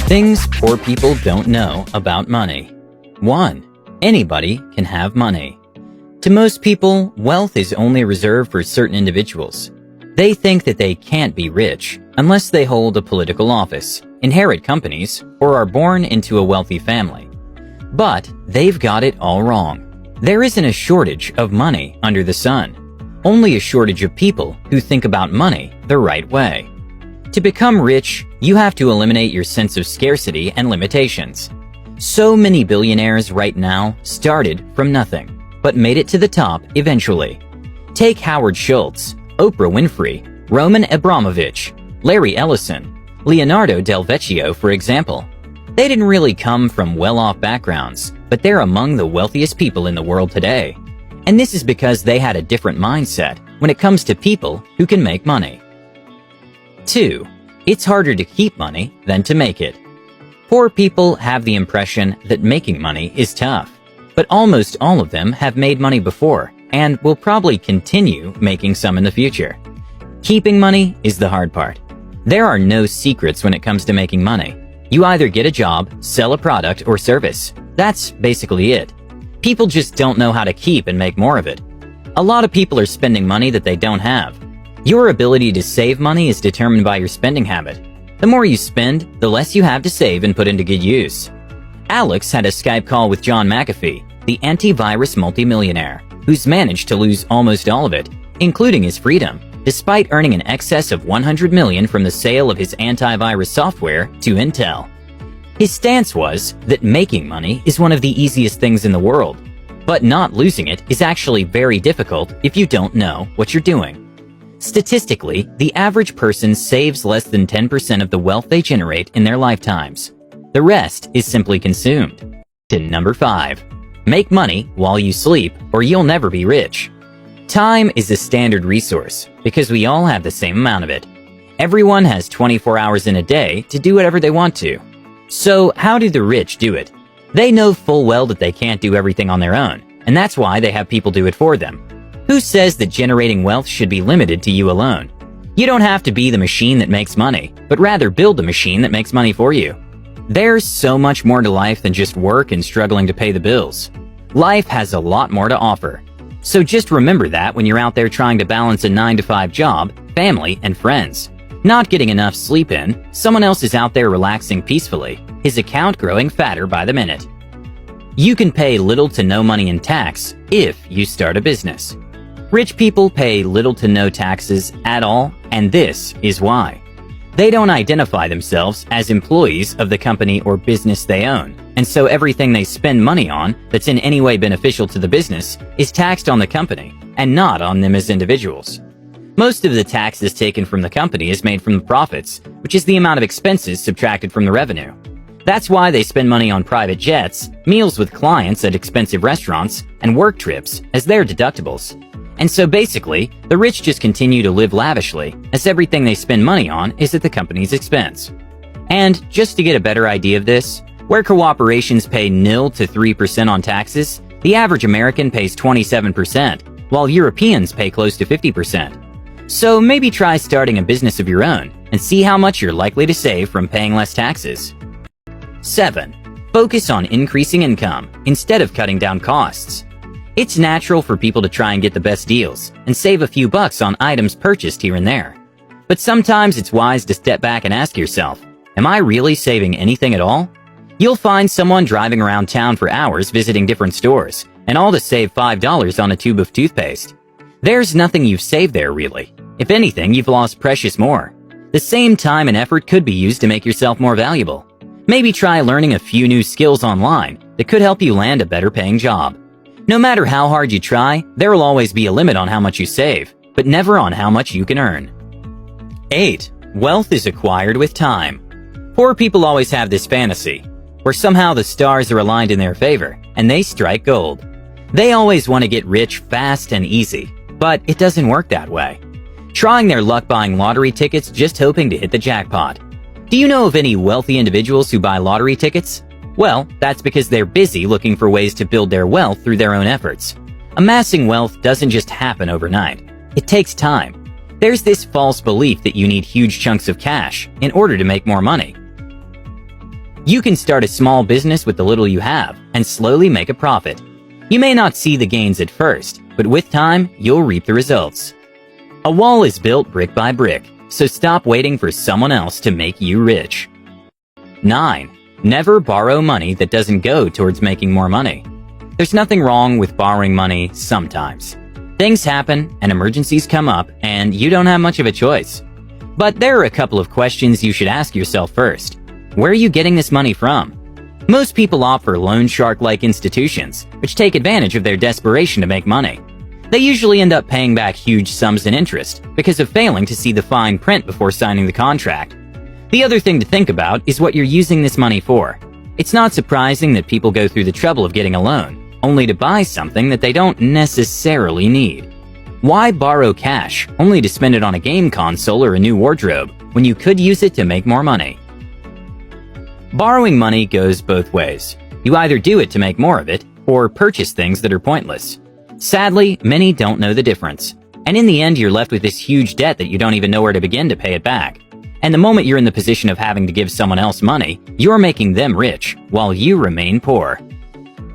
Things poor people don't know about money. 1. Anybody can have money. To most people, wealth is only reserved for certain individuals. They think that they can't be rich unless they hold a political office, inherit companies, or are born into a wealthy family. But they've got it all wrong. There isn't a shortage of money under the sun, only a shortage of people who think about money the right way. To become rich, you have to eliminate your sense of scarcity and limitations. So many billionaires right now started from nothing, but made it to the top eventually. Take Howard Schultz, Oprah Winfrey, Roman Abramovich, Larry Ellison, Leonardo Del Vecchio, for example. They didn't really come from well-off backgrounds, but they're among the wealthiest people in the world today. And this is because they had a different mindset when it comes to people who can make money. 2. It's harder to keep money than to make it. Poor people have the impression that making money is tough, but almost all of them have made money before and will probably continue making some in the future. Keeping money is the hard part. There are no secrets when it comes to making money. You either get a job, sell a product or service. That's basically it. People just don't know how to keep and make more of it. A lot of people are spending money that they don't have. Your ability to save money is determined by your spending habit. The more you spend, the less you have to save and put into good use. Alex had a Skype call with John McAfee, the antivirus multimillionaire, who's managed to lose almost all of it, including his freedom, despite earning an excess of $100 million from the sale of his antivirus software to Intel. His stance was that making money is one of the easiest things in the world, but not losing it is actually very difficult if you don't know what you're doing. Statistically, the average person saves less than 10% of the wealth they generate in their lifetimes. The rest is simply consumed. Number 5. Make money while you sleep, or you'll never be rich. Time is a standard resource because we all have the same amount of it. Everyone has 24 hours in a day to do whatever they want to. So how do the rich do it? They know full well that they can't do everything on their own, and that's why they have people do it for them. Who says that generating wealth should be limited to you alone? You don't have to be the machine that makes money, but rather build the machine that makes money for you. There's so much more to life than just work and struggling to pay the bills. Life has a lot more to offer. So just remember that when you're out there trying to balance a 9-to-5 job, family, and friends. Not getting enough sleep in, someone else is out there relaxing peacefully, his account growing fatter by the minute. You can pay little to no money in tax if you start a business. Rich people pay little to no taxes at all, and this is why. They don't identify themselves as employees of the company or business they own, and so everything they spend money on that's in any way beneficial to the business is taxed on the company and not on them as individuals. Most of the taxes taken from the company is made from the profits, which is the amount of expenses subtracted from the revenue. That's why they spend money on private jets, meals with clients at expensive restaurants, and work trips as their deductibles. And so basically, the rich just continue to live lavishly, as everything they spend money on is at the company's expense. And just to get a better idea of this, where corporations pay 0 to 3% on taxes, the average American pays 27%, while Europeans pay close to 50%. So maybe try starting a business of your own and see how much you're likely to save from paying less taxes. 7. Focus on increasing income instead of cutting down costs. It's natural for people to try and get the best deals and save a few bucks on items purchased here and there. But sometimes it's wise to step back and ask yourself, am I really saving anything at all? You'll find someone driving around town for hours visiting different stores, and all to save $5 on a tube of toothpaste. There's nothing you've saved there really. If anything, you've lost precious more. The same time and effort could be used to make yourself more valuable. Maybe try learning a few new skills online that could help you land a better paying job. No matter how hard you try, there will always be a limit on how much you save, but never on how much you can earn. 8. Wealth is acquired with time. Poor people always have this fantasy, where somehow the stars are aligned in their favor, and they strike gold. They always want to get rich fast and easy, but it doesn't work that way. Trying their luck buying lottery tickets just hoping to hit the jackpot. Do you know of any wealthy individuals who buy lottery tickets? Well, that's because they're busy looking for ways to build their wealth through their own efforts. Amassing wealth doesn't just happen overnight. It takes time. There's this false belief that you need huge chunks of cash in order to make more money. You can start a small business with the little you have and slowly make a profit. You may not see the gains at first, but with time, you'll reap the results. A wall is built brick by brick, so stop waiting for someone else to make you rich. 9. Never borrow money that doesn't go towards making more money. There's nothing wrong with borrowing money sometimes. Things happen and emergencies come up and you don't have much of a choice. But there are a couple of questions you should ask yourself first. Where are you getting this money from? Most people opt for loan shark-like institutions, which take advantage of their desperation to make money. They usually end up paying back huge sums in interest because of failing to see the fine print before signing the contract. The other thing to think about is what you're using this money for. It's not surprising that people go through the trouble of getting a loan, only to buy something that they don't necessarily need. Why borrow cash, only to spend it on a game console or a new wardrobe, when you could use it to make more money? Borrowing money goes both ways. You either do it to make more of it, or purchase things that are pointless. Sadly, many don't know the difference. And in the end, you're left with this huge debt that you don't even know where to begin to pay it back. And the moment you're in the position of having to give someone else money, you're making them rich, while you remain poor.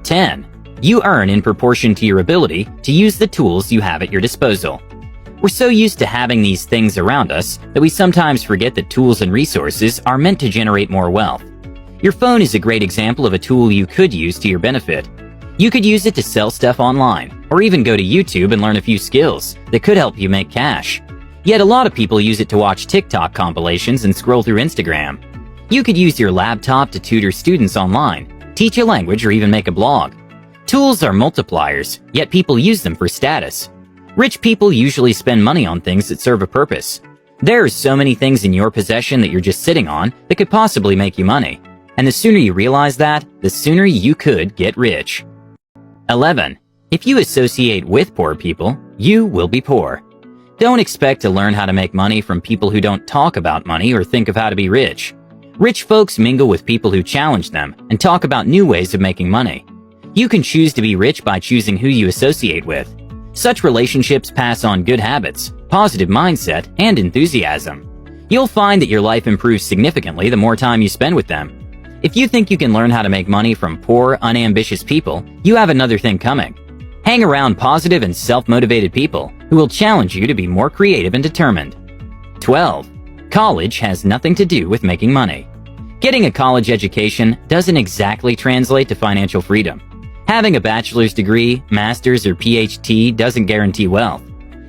10. You earn in proportion to your ability to use the tools you have at your disposal. We're so used to having these things around us that we sometimes forget that tools and resources are meant to generate more wealth. Your phone is a great example of a tool you could use to your benefit. You could use it to sell stuff online, or even go to YouTube and learn a few skills that could help you make cash. Yet a lot of people use it to watch TikTok compilations and scroll through Instagram. You could use your laptop to tutor students online, teach a language, or even make a blog. Tools are multipliers, yet people use them for status. Rich people usually spend money on things that serve a purpose. There are so many things in your possession that you're just sitting on that could possibly make you money. And the sooner you realize that, the sooner you could get rich. 11. If you associate with poor people, you will be poor. Don't expect to learn how to make money from people who don't talk about money or think of how to be rich. Rich folks mingle with people who challenge them and talk about new ways of making money. You can choose to be rich by choosing who you associate with. Such relationships pass on good habits, positive mindset, and enthusiasm. You'll find that your life improves significantly the more time you spend with them. If you think you can learn how to make money from poor, unambitious people, you have another thing coming. Hang around positive and self-motivated people who will challenge you to be more creative and determined. 12. College has nothing to do with making money. Getting a college education doesn't exactly translate to financial freedom. Having a bachelor's degree, master's, or PhD doesn't guarantee wealth.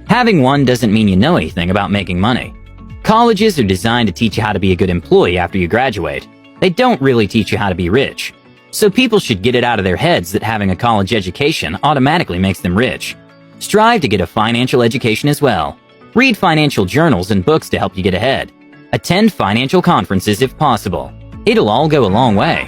Having one doesn't mean you know anything about making money. Colleges are designed to teach you how to be a good employee after you graduate. They don't really teach you how to be rich. So people should get it out of their heads that having a college education automatically makes them rich. Strive to get a financial education as well. Read financial journals and books to help you get ahead. Attend financial conferences if possible. It'll all go a long way.